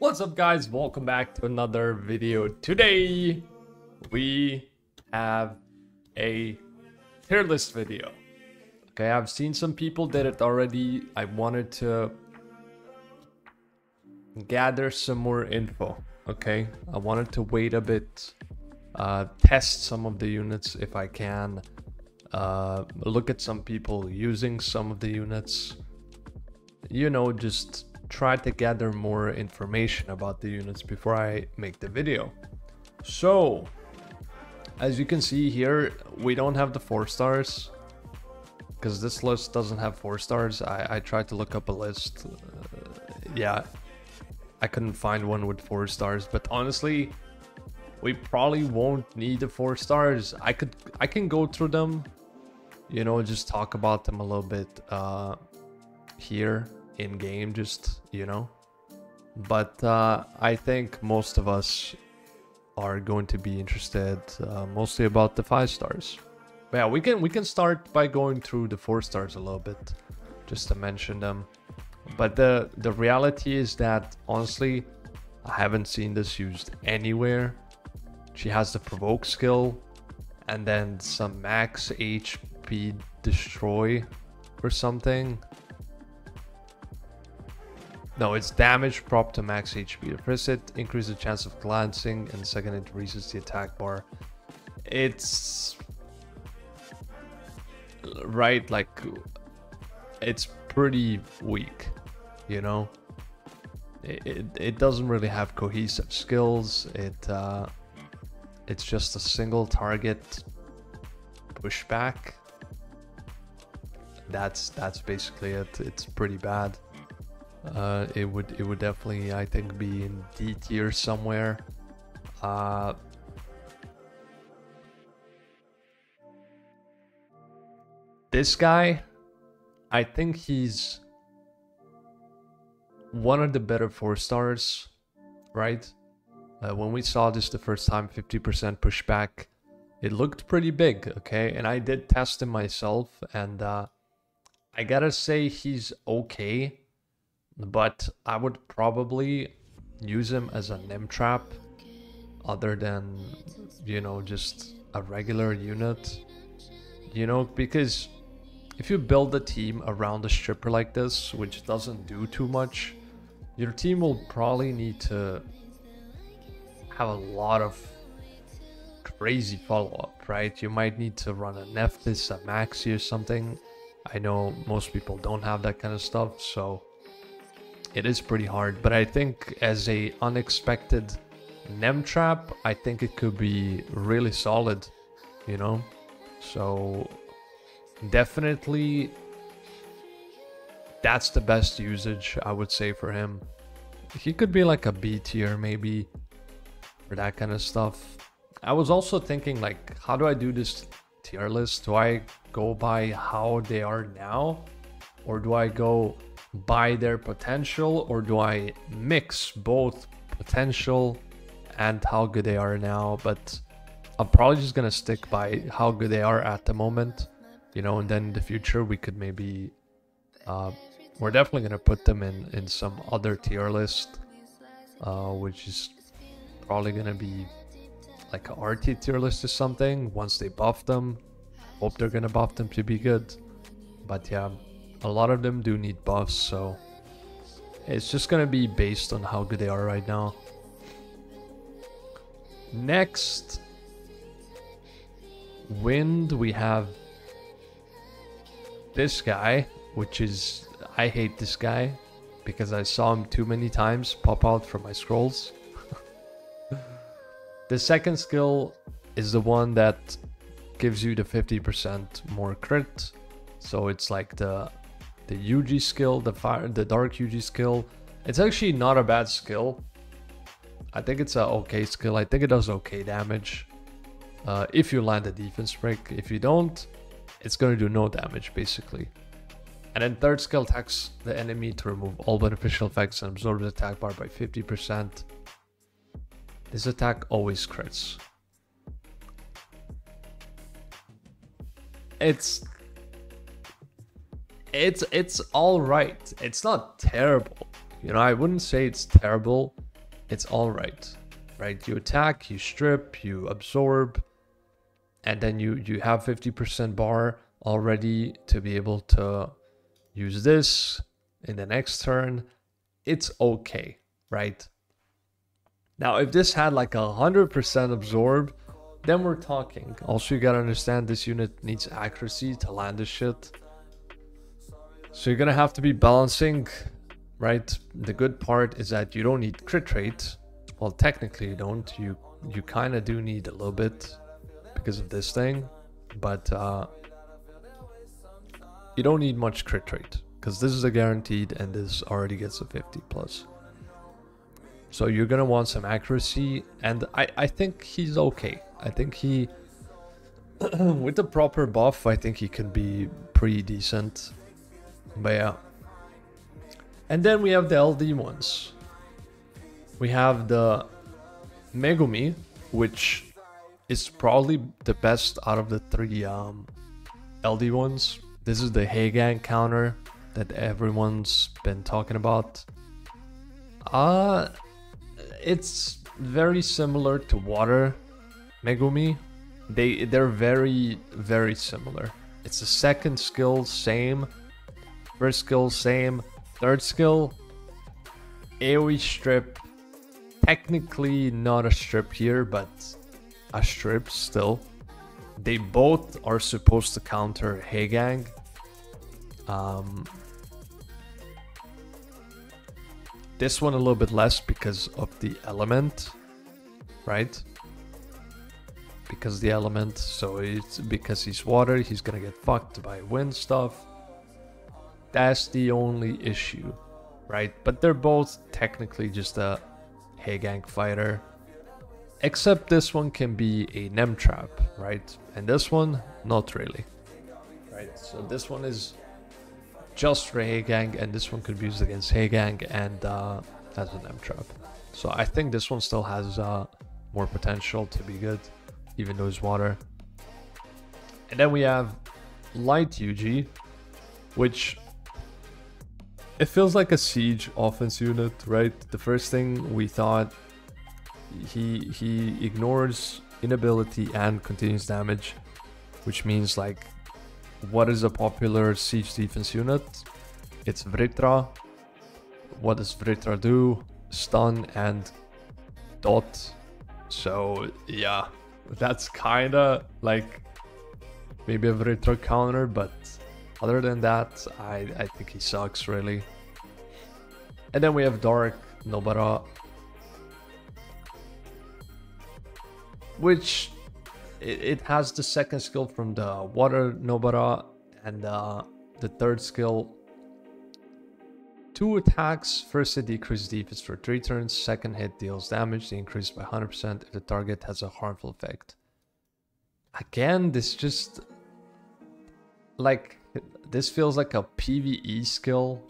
What's up guys, welcome back to another video. Today we have a tier list video. Okay, I've seen some people did it already. I wanted to gather some more info. Okay, I wanted to wait a bit, test some of the units if I can, look at some people using some of the units, you know, just try to gather more information about the units before I make the video. So as you can see here, we don't have the 4 stars because this list doesn't have 4 stars. I tried to look up a list. Yeah, I couldn't find one with 4 stars, but honestly we probably won't need the 4 stars. I can go through them, you know, just talk about them a little bit here in game, just, you know, but I think most of us are going to be interested mostly about the 5 stars. But yeah, we can start by going through the 4 stars a little bit just to mention them. But the reality is that honestly I haven't seen this used anywhere. She has the provoke skill and then some max HP destroy or something. No, it's damage prop to max HP. First it increases the chance of glancing, and second it raises the attack bar. It's right, like it's pretty weak, you know. It doesn't really have cohesive skills. It's just a single target pushback. That's basically it. It's pretty bad. It would definitely, I think, be in D tier somewhere. This guy, I think he's one of the better 4 stars, right? When we saw this the first time, 50% pushback, it looked pretty big, okay? And I did test him myself, and I gotta say he's okay. But I would probably use him as a nim trap other than, you know, just a regular unit, you know, because if you build a team around a stripper like this, which doesn't do too much, your team will probably need to have a lot of crazy follow-up, right? You might need to run a Nephthys, a Maxi or something. I know most people don't have that kind of stuff, so it is pretty hard, but I think as a unexpected nem trap, I think it could be really solid, you know. So definitely that's the best usage, I would say, for him. He could be like a B tier maybe for that kind of stuff. I was also thinking, like, how do I do this tier list? Do I go by how they are now, or do I go by their potential, or do I mix both potential and how good they are now? But I'm probably just gonna stick by how good they are at the moment, you know, and then in the future we could maybe we're definitely gonna put them in some other tier list, which is probably gonna be like a RT tier list or something once they buff them. Hope they're gonna buff them to be good, but yeah, a lot of them do need buffs, so it's just gonna be based on how good they are right now. Next, wind, we have this guy, which is, I hate this guy because I saw him too many times pop out from my scrolls. The second skill is the one that gives you the 50% more crit, so it's like the UG skill, the dark UG skill. It's actually not a bad skill. I think it's a okay skill. I think it does okay damage if you land a defense break. If you don't, it's going to do no damage basically. And then third skill attacks the enemy to remove all beneficial effects and absorb the attack bar by 50%. This attack always crits. It's all right. It's not terrible, you know. I wouldn't say it's terrible. it's all right, right? You attack, you strip, you absorb, and then you have 50% bar already to be able to use this in the next turn. It's okay, right? Now, if this had like 100% absorb, then we're talking. Also, you gotta understand this unit needs accuracy to land this shit. So you're gonna have to be balancing, right? The good part is that you don't need crit rate. Well, technically you don't. You kind of do need a little bit because of this thing, but you don't need much crit rate because this is a guaranteed and this already gets a 50 plus. So you're gonna want some accuracy, and I think he's okay. I think he, with the proper buff, I think he can be pretty decent. But yeah. And then we have the LD ones. We have the Megumi, which is probably the best out of the three LD ones. This is the Heigang counter that everyone's been talking about. It's very similar to Water Megumi. They're very, very similar. It's the second skill, same. First skill, same. Third skill, AoE strip. Technically not a strip here, but a strip still. They both are supposed to counter Heigang. This one a little bit less because of the element, right? Because the element, so it's because he's water, he's gonna get fucked by wind stuff. That's the only issue, right? But they're both technically just a Heigang fighter. Except this one can be a Nem trap, right? And this one, not really. Right, so this one is just for Heigang, and this one could be used against Heigang and as a Nem trap. So I think this one still has more potential to be good, even though it's water. And then we have Light UG, which it feels like a siege offense unit, right? The first thing we thought, he ignores inability and continuous damage, which means like, what is a popular siege defense unit? It's Vritra. What does Vritra do? Stun and dot. So yeah, that's kinda like maybe a Vritra counter, but other than that, I think he sucks really. And then we have Dark Nobara, which it has the second skill from the Water Nobara, and the third skill, 2 attacks. First hit decreases defense for 3 turns, second hit deals damage, they increase by 100% if the target has a harmful effect. Again, this just like, this feels like a PvE skill.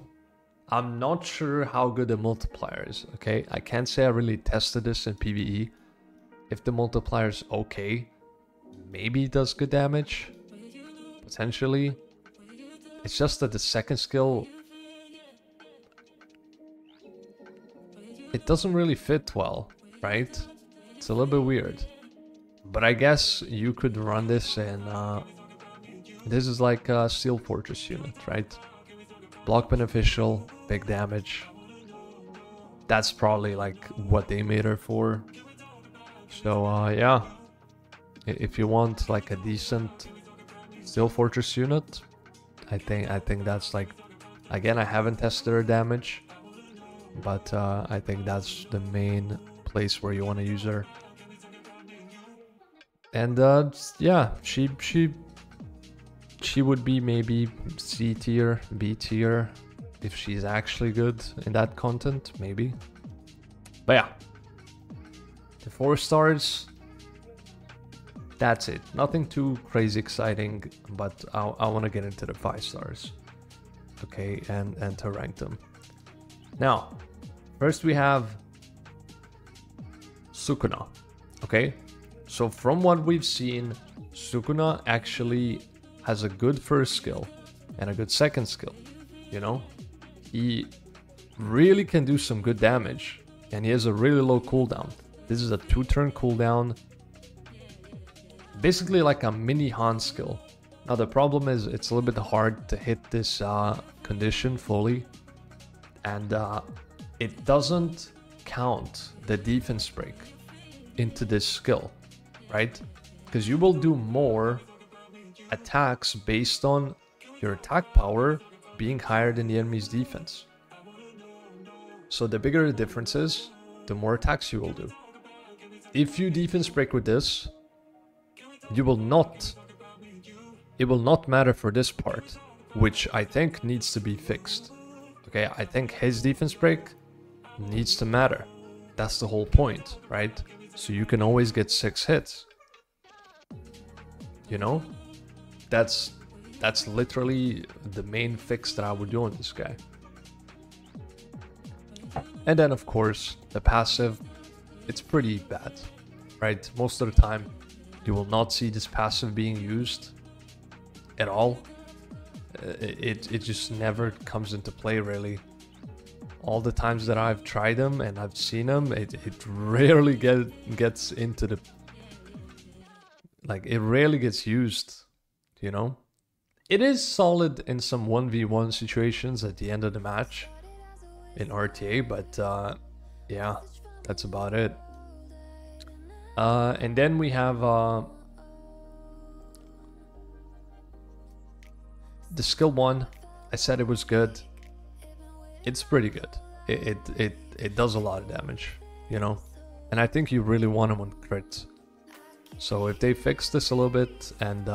I'm not sure how good the multiplier is, okay? I can't say I really tested this in PvE. If the multiplier is okay, maybe it does good damage, potentially. It's just that the second skill, it doesn't really fit well, right? It's a little bit weird. But I guess you could run this in, this is like a Steel Fortress unit, right? Block beneficial, big damage. That's probably like what they made her for. So yeah, if you want like a decent Steel Fortress unit, I think that's like, again, I haven't tested her damage, but I think that's the main place where you want to use her. And yeah, she would be maybe C tier, B tier if she's actually good in that content, maybe. But yeah, the 4 stars, that's it. Nothing too crazy exciting, but I want to get into the 5 stars, okay, and to rank them. Now, first we have Sukuna, okay? So from what we've seen, Sukuna actually has a good first skill and a good second skill, you know? He really can do some good damage. and he has a really low cooldown. This is a 2-turn cooldown, basically like a mini Han skill. Now the problem is it's a little bit hard to hit this condition fully, and it doesn't count the defense break into this skill, right? Because you will do more attacks based on your attack power being higher than the enemy's defense. So the bigger the difference is, the more attacks you will do. If you defense break with this, you will not, it will not matter for this part, which I think needs to be fixed. Okay, I think his defense break needs to matter. That's the whole point, right? So you can always get 6 hits. You know? That's literally the main fix that I would do on this guy. And then of course, the passive, it's pretty bad, right? Most of the time, you will not see this passive being used at all. It just never comes into play, really. All the times that I've tried them and I've seen them, it rarely gets into the... Like, it rarely gets used, you know? It is solid in some 1v1 situations at the end of the match in RTA, but yeah, that's about it. And then we have the skill 1. I said it was good. It's pretty good. It does a lot of damage, you know? And I think you really want him on crit. So if they fix this a little bit and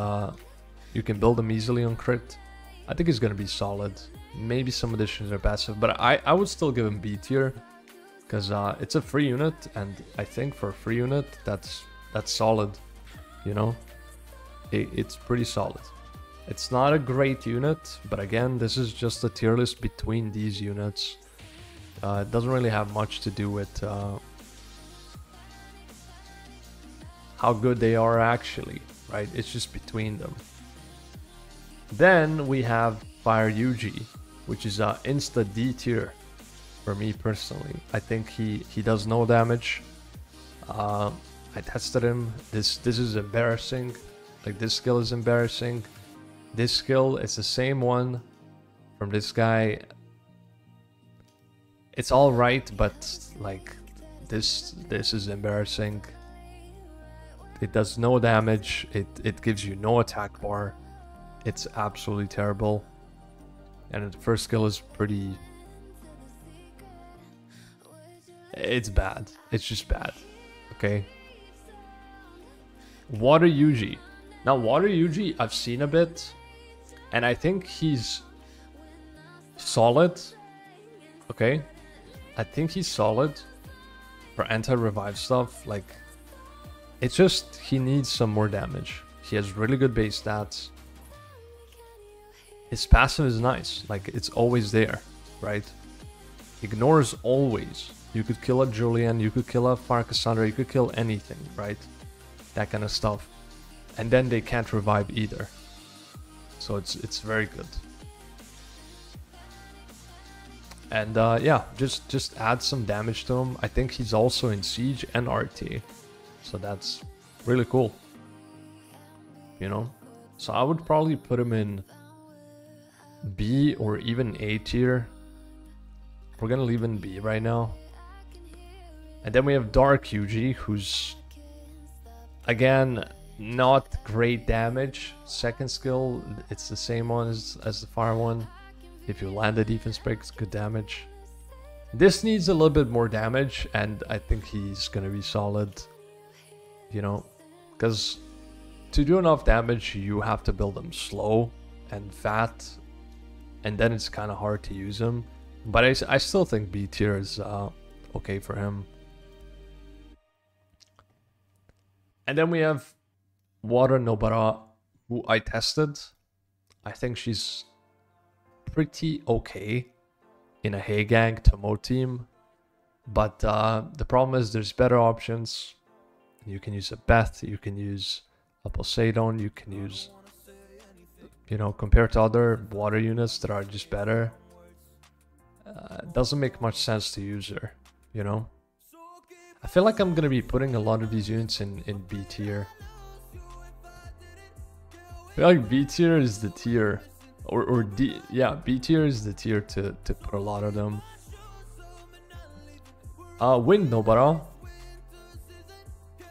you can build him easily on crit, I think he's going to be solid. Maybe some additions are passive, but I would still give him B tier. Because it's a free unit, and I think for a free unit, that's solid, you know? It's pretty solid. It's not a great unit, but again, this is just a tier list between these units. It doesn't really have much to do with how good they are actually, right? It's just between them. Then we have Fire Yuji, which is insta D tier. For me personally, I think he does no damage. I tested him. This is embarrassing. Like, this skill is embarrassing. This skill is the same one from this guy. It's all right, but like this is embarrassing. It does no damage. It gives you no attack bar. It's absolutely terrible. And the first skill is pretty... It's bad. It's just bad. Okay. Water Yuji. Now, Water Yuji, I've seen a bit, and I think he's solid. Okay. I think he's solid for anti-revive stuff. Like, it's just he needs some more damage. He has really good base stats. His passive is nice. Like, it's always there, right? Ignores always. You could kill a Julian, you could kill a Fire Cassandra, you could kill anything, right? That kind of stuff. And then they can't revive either. So it's very good. And yeah, just add some damage to him. I think he's also in Siege and RT. So that's really cool. You know? So I would probably put him in B or even A tier. We're gonna leave in B right now. And then we have Dark Yuji, who's, again, not great damage. Second skill, it's the same one as the fire one. If you land the defense break, it's good damage. This needs a little bit more damage, and I think he's gonna be solid. You know, because to do enough damage, you have to build him slow and fat, and then it's kind of hard to use him. But I still think B tier is okay for him. And then we have Water Nobara, who I tested. I think she's pretty okay in a Hey Gang Tomo team. But the problem is there's better options. You can use a Beth, you can use a Poseidon, you can use, you know, compared to other water units that are just better. It doesn't make much sense to use her, you know? I feel like I'm gonna be putting a lot of these units in B tier. I feel like B tier is the tier, or D, yeah, B tier is the tier to put a lot of them. Wind Nobara.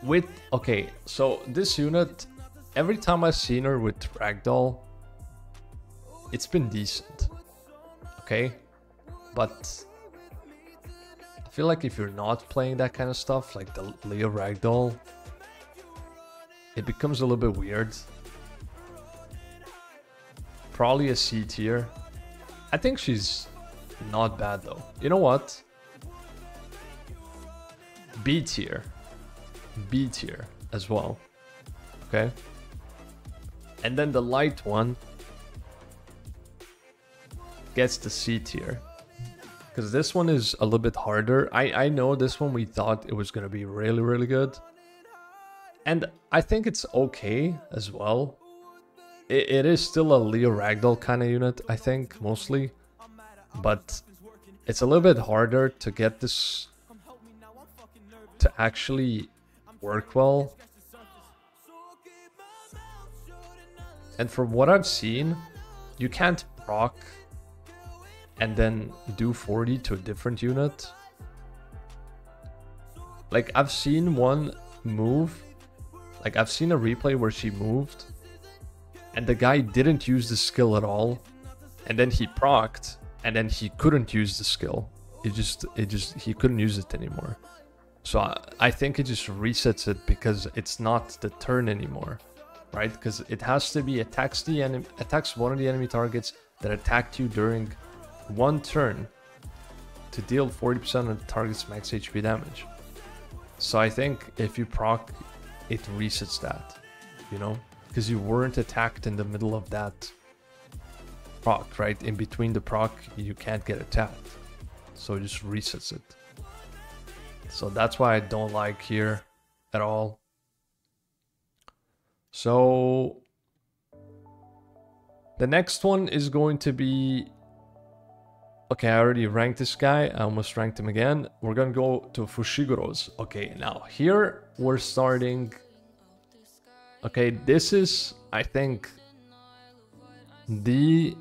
With, okay, so this unit, every time I've seen her with Ragdoll, it's been decent, okay? But I feel like if you're not playing that kind of stuff, like the Leo Ragdoll, it becomes a little bit weird. Probably a C tier. I think she's not bad though. You know what? B tier. B tier as well. Okay. And then the light one gets the C tier. Because this one is a little bit harder. I know this one we thought it was going to be really, really good. And I think it's okay as well. It is still a Leo Ragdoll kind of unit, I think, mostly. But it's a little bit harder to get this to actually work well. And from what I've seen, you can't proc and then do 40 to a different unit. Like, I've seen one move, like I've seen a replay where she moved and the guy didn't use the skill at all, and then he procced and then he couldn't use the skill. He couldn't use it anymore. So I think it just resets it because it's not the turn anymore, right? Because it has to be attacks one of the enemy targets that attacked you during one turn to deal 40% of the target's max HP damage. So I think if you proc, it resets that, you know, because you weren't attacked in the middle of that proc, right? In between the proc, you can't get attacked, so it just resets it. So that's why I don't like here at all. So the next one is going to be, okay, I already ranked this guy. I almost ranked him again. We're gonna go to Fushiguro's. Okay, now here we're starting. Okay, this is, I think, the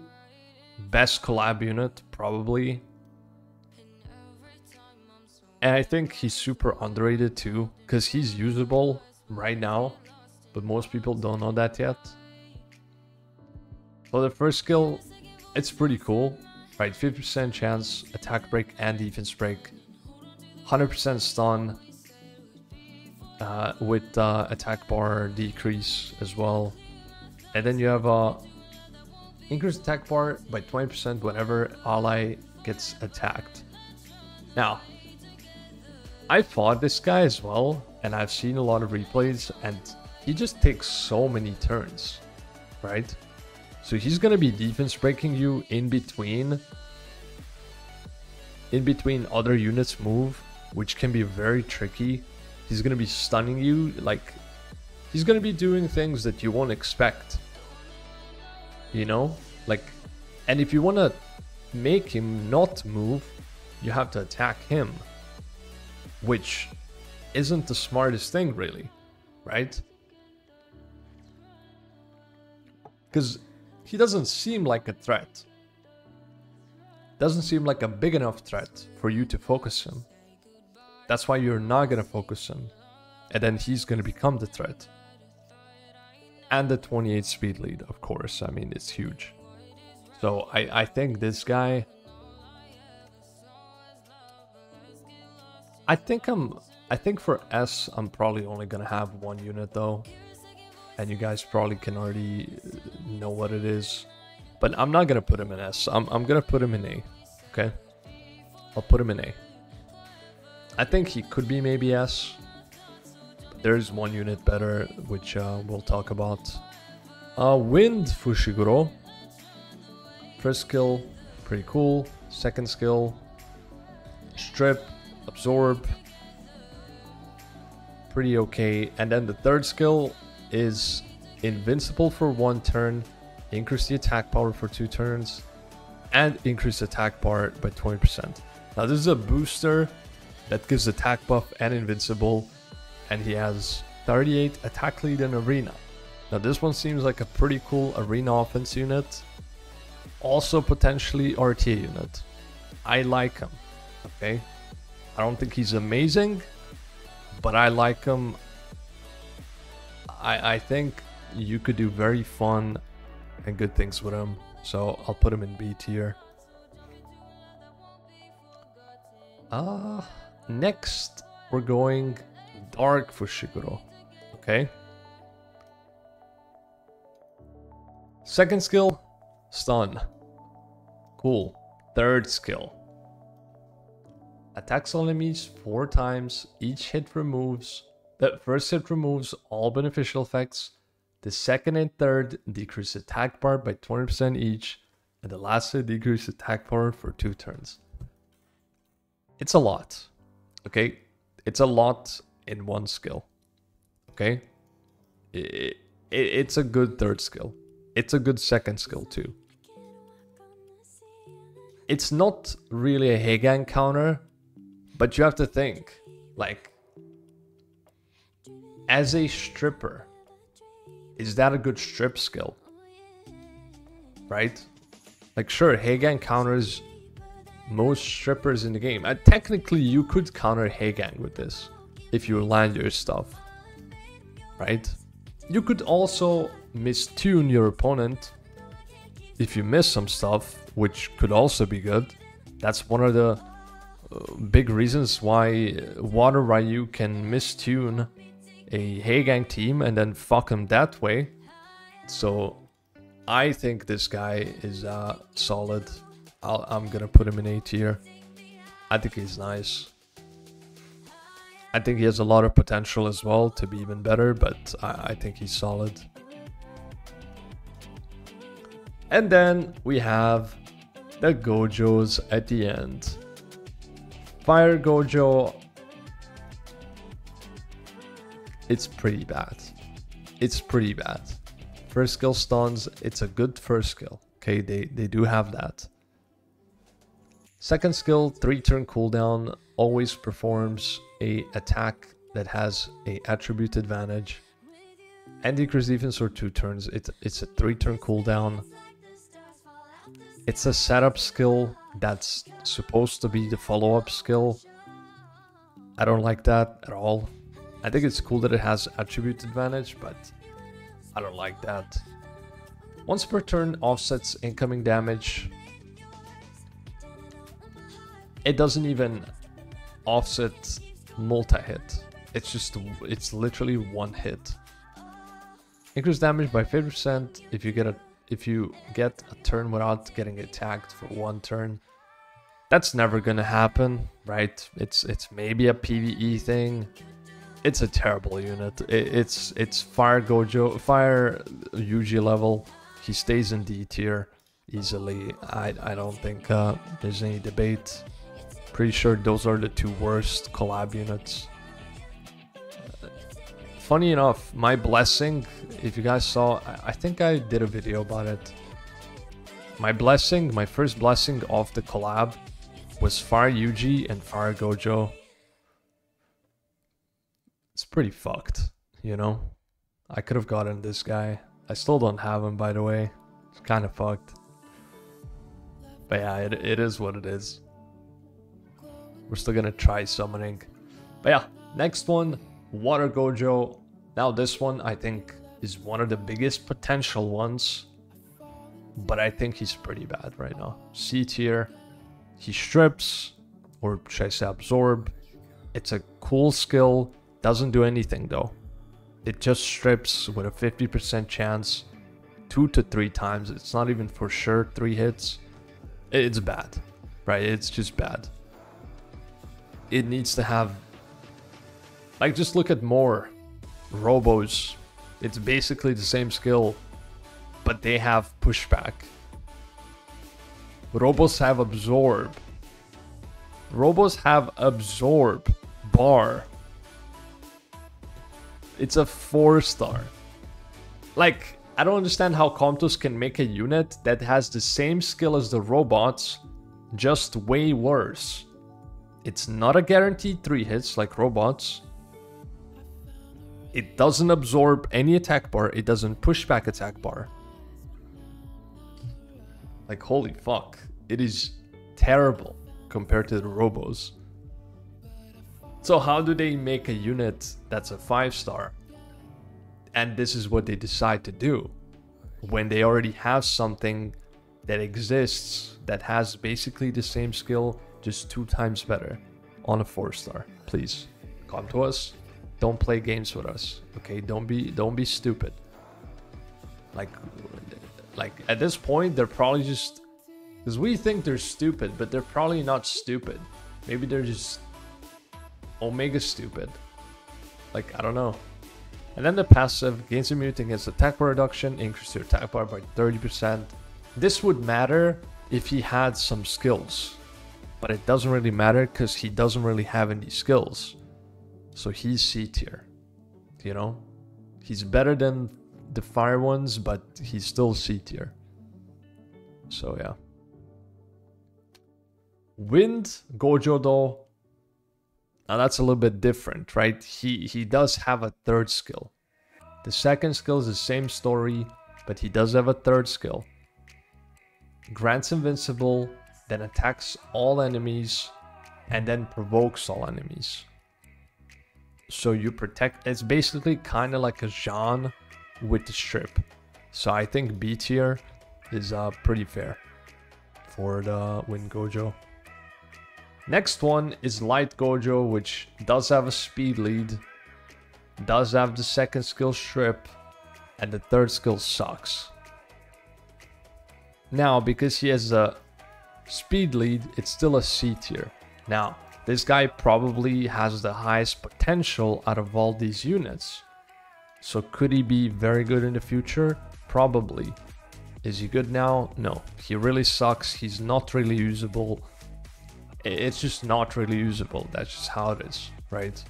best collab unit probably. And I think he's super underrated too, because he's usable right now, but most people don't know that yet. So the first skill, it's pretty cool, right? 50% chance, attack break and defense break, 100% stun with attack bar decrease as well. And then you have increased attack bar by 20% whenever ally gets attacked. Now, I fought this guy as well, and I've seen a lot of replays, and he just takes so many turns, right? So he's gonna be defense breaking you in between other units move, which can be very tricky. He's gonna be stunning you, like, he's gonna be doing things that you won't expect, you know? Like, and if you wanna make him not move, you have to attack him, which isn't the smartest thing really, right? Because he doesn't seem like a threat. Doesn't seem like a big enough threat for you to focus him. That's why you're not gonna focus him, and then he's gonna become the threat. And the 28 speed lead, of course. I mean, it's huge. So I think this guy, I think for S, I'm probably only gonna have one unit though, and you guys probably can already know what it is. But I'm not gonna put him in S. I'm gonna put him in A. Okay, I'll put him in A. I think he could be maybe S. But there's one unit better, which we'll talk about. Wind Fushiguro. First skill, pretty cool. Second skill, strip, absorb, pretty okay. And then the third skill is invincible for 1 turn, increase the attack power for 2 turns, and increase attack bar by 20%. Now this is a booster that gives attack buff and invincible, and he has 38 attack lead in arena. Now this one seems like a pretty cool arena offense unit, also potentially RTA unit. I like him, okay? I don't think he's amazing, but I like him. I think you could do very fun and good things with him, so I'll put him in B tier. Next we're going Dark Fushiguro, okay? Second skill, stun. Cool. Third skill. Attacks all enemies 4 times. Each hit removes... The first hit removes all beneficial effects. The second and third decrease attack bar by 20% each. And the last hit decrease attack bar for 2 turns. It's a lot. Okay? It's a lot in one skill. Okay? It's a good third skill. It's a good second skill too. It's not really a Heigan counter, but you have to think, like, as a stripper, is that a good strip skill? Right? Like, sure, Heigan counters most strippers in the game. Technically, you could counter Heigan with this if you land your stuff, right? You could also mistune your opponent if you miss some stuff, which could also be good. That's one of the big reasons why Water Ryu can mistune a Heigang team and then fuck him that way. So I think this guy is solid. I'm gonna put him in A tier. I think he's nice. I think he has a lot of potential as well to be even better, but I think he's solid. And then we have the Gojos at the end. Fire Gojo. It's pretty bad. It's pretty bad. First skill stuns. It's a good first skill. Okay, they do have that. Second skill, 3-turn cooldown. Always performs a attack that has a attribute advantage. And decrease defense for 2 turns. It's a 3-turn cooldown. It's a setup skill that's supposed to be the follow-up skill. I don't like that at all. I think it's cool that it has attribute advantage, but I don't like that. Once per turn, offsets incoming damage. It doesn't even offset multi-hit. It's literally 1 hit. Increase damage by 50% if you get a turn without getting attacked for 1 turn. That's never gonna happen, right? It's maybe a PvE thing. It's a terrible unit. It's Fire Gojo, Fire Yuji level. He stays in D tier easily. I don't think there's any debate. Pretty sure those are the 2 worst collab units. Funny enough, my blessing, if you guys saw, I think I did a video about it. My blessing, my first blessing of the collab was Fire Yuji and Fire Gojo. It's pretty fucked, you know? I could have gotten this guy. I still don't have him, by the way. It's kind of fucked. But yeah, it is what it is. We're still gonna try summoning. But yeah, next one, Water Gojo. Now this one I think is one of the biggest potential ones, but I think he's pretty bad right now. C tier. He strips, or should I say absorb. It's a cool skill. Doesn't do anything though. It just strips with a 50% chance 2 to 3 times. It's not even for sure 3 hits. It's bad, right? It's just bad. It needs to have, like, just look at more Robos. It's basically the same skill, but they have pushback. Robos have absorb. Robos have absorb bar. It's a 4-star. Like, I don't understand how Comtos can make a unit that has the same skill as the robots, just way worse. It's not a guaranteed 3 hits like robots. It doesn't absorb any attack bar. It doesn't push back attack bar. Like, holy fuck. It is terrible compared to the robos. So how do they make a unit that's a 5-star? And this is what they decide to do. When they already have something that exists that has basically the same skill, just 2 times better on a 4-star. Please, come to us. Don't play games with us, okay? Don't be stupid. Like at this point, they're probably just, because we think they're stupid, but they're probably not stupid. Maybe they're just omega stupid. Like, I don't know. And then the passive gains immunity against attack bar reduction, increase your attack bar by 30%. This would matter if he had some skills, but it doesn't really matter because he doesn't really have any skills. So he's C tier, you know? He's better than the fire ones, but he's still C tier. So yeah. Wind Gojo though, now that's a little bit different, right? He does have a 3rd skill. The 2nd skill is the same story, but he does have a 3rd skill. Grants invincible, then attacks all enemies, and then provokes all enemies. So you protect, it's basically kind of like a Jean with the strip. So I think B tier is pretty fair for the Wind Gojo. Next one is Light Gojo, which does have a speed lead, does have the 2nd skill strip, and the 3rd skill sucks. Now, because he has a speed lead, it's still a C tier. Now, this guy probably has the highest potential out of all these units. So could he be very good in the future? Probably. Is he good now? No. He really sucks. He's not really usable. It's just not really usable. That's just how it is, right?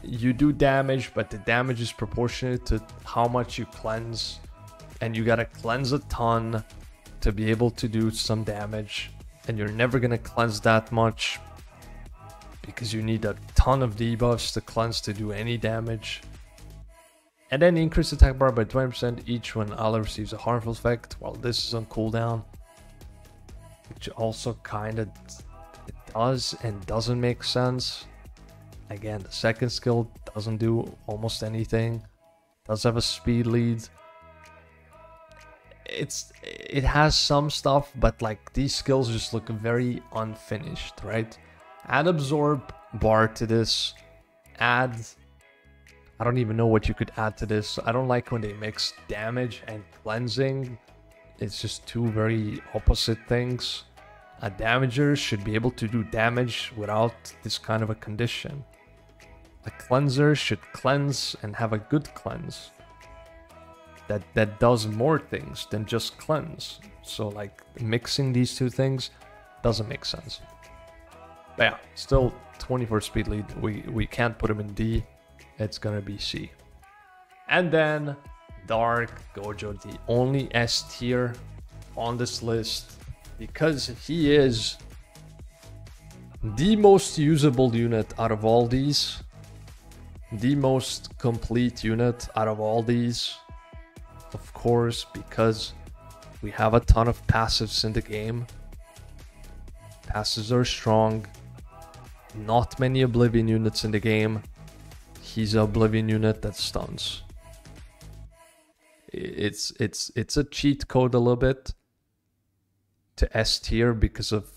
You do damage, but the damage is proportionate to how much you cleanse. And you gotta cleanse a ton to be able to do some damage. And you're never gonna cleanse that much because you need a ton of debuffs to cleanse to do any damage. And then increase attack bar by 20% each when ally receives a harmful effect while this is on cooldown. Which also kind of does and doesn't make sense. Again, the 2nd skill doesn't do almost anything. Does have a speed lead. It has some stuff, but like these skills just look very unfinished, right? Add absorb bar to this. Add, I don't even know what you could add to this. I don't like when they mix damage and cleansing. It's just 2 very opposite things. A damager should be able to do damage without this kind of a condition. A cleanser should cleanse and have a good cleanse. That does more things than just cleanse. So like mixing these 2 things doesn't make sense. But yeah, still 24 speed lead. We can't put him in D. It's gonna be C. And then Dark Gojo, the only S tier on this list, because he is the most usable unit out of all these. The most complete unit out of all these. Of course, because we have a ton of passives in the game. Passives are strong. Not many Oblivion units in the game. He's an Oblivion unit that stuns. It's a cheat code a little bit to S tier because of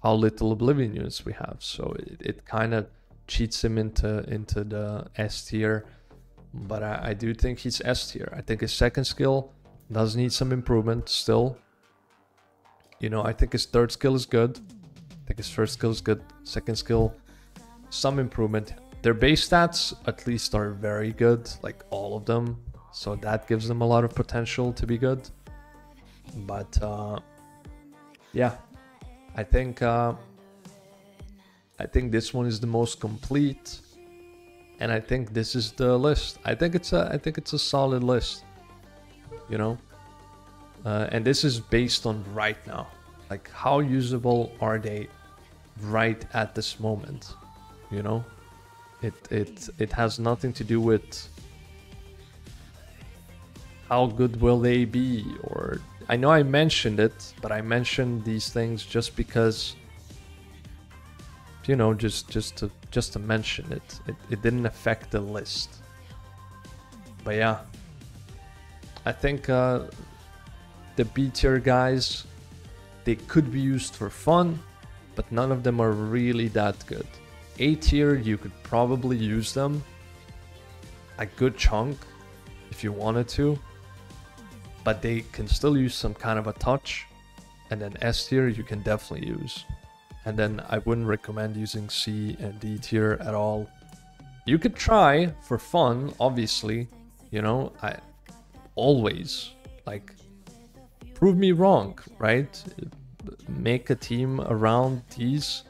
how little Oblivion units we have. So it kind of cheats him into the S tier. But I do think he's S tier. I think his 2nd skill does need some improvement still. You know, I think his 3rd skill is good. I think his 1st skill is good. 2nd skill, some improvement. Their base stats at least are very good, like all of them. So that gives them a lot of potential to be good. But yeah, I think this one is the most complete. And I think this is the list. I think it's a solid list, you know. And this is based on right now, like how usable are they right at this moment, you know? It has nothing to do with how good will they be, or I know I mentioned it, but I mentioned these things just because, you know, just to mention it. It didn't affect the list. But yeah, I think the B tier guys, they could be used for fun, but none of them are really that good. A tier, you could probably use them a good chunk if you wanted to, but they can still use some kind of a touch. And then S tier you can definitely use. And then I wouldn't recommend using C and D tier at all. You could try for fun, obviously, you know, I always, like, prove me wrong, right? Make a team around these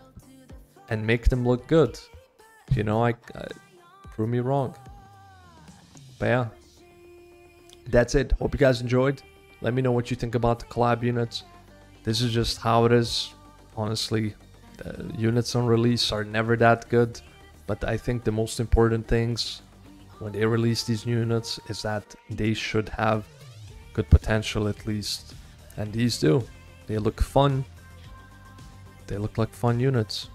and make them look good. You know, I prove me wrong. But yeah, that's it. Hope you guys enjoyed. Let me know what you think about the collab units. This is just how it is. Honestly, the units on release are never that good. But I think the most important things when they release these new units is that they should have good potential at least. And these do. They look fun. They look like fun units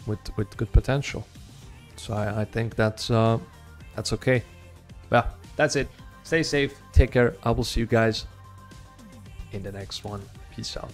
with good potential. So I think that's okay. Yeah, that's it. Stay safe. Take care. I will see you guys in the next one. Peace out.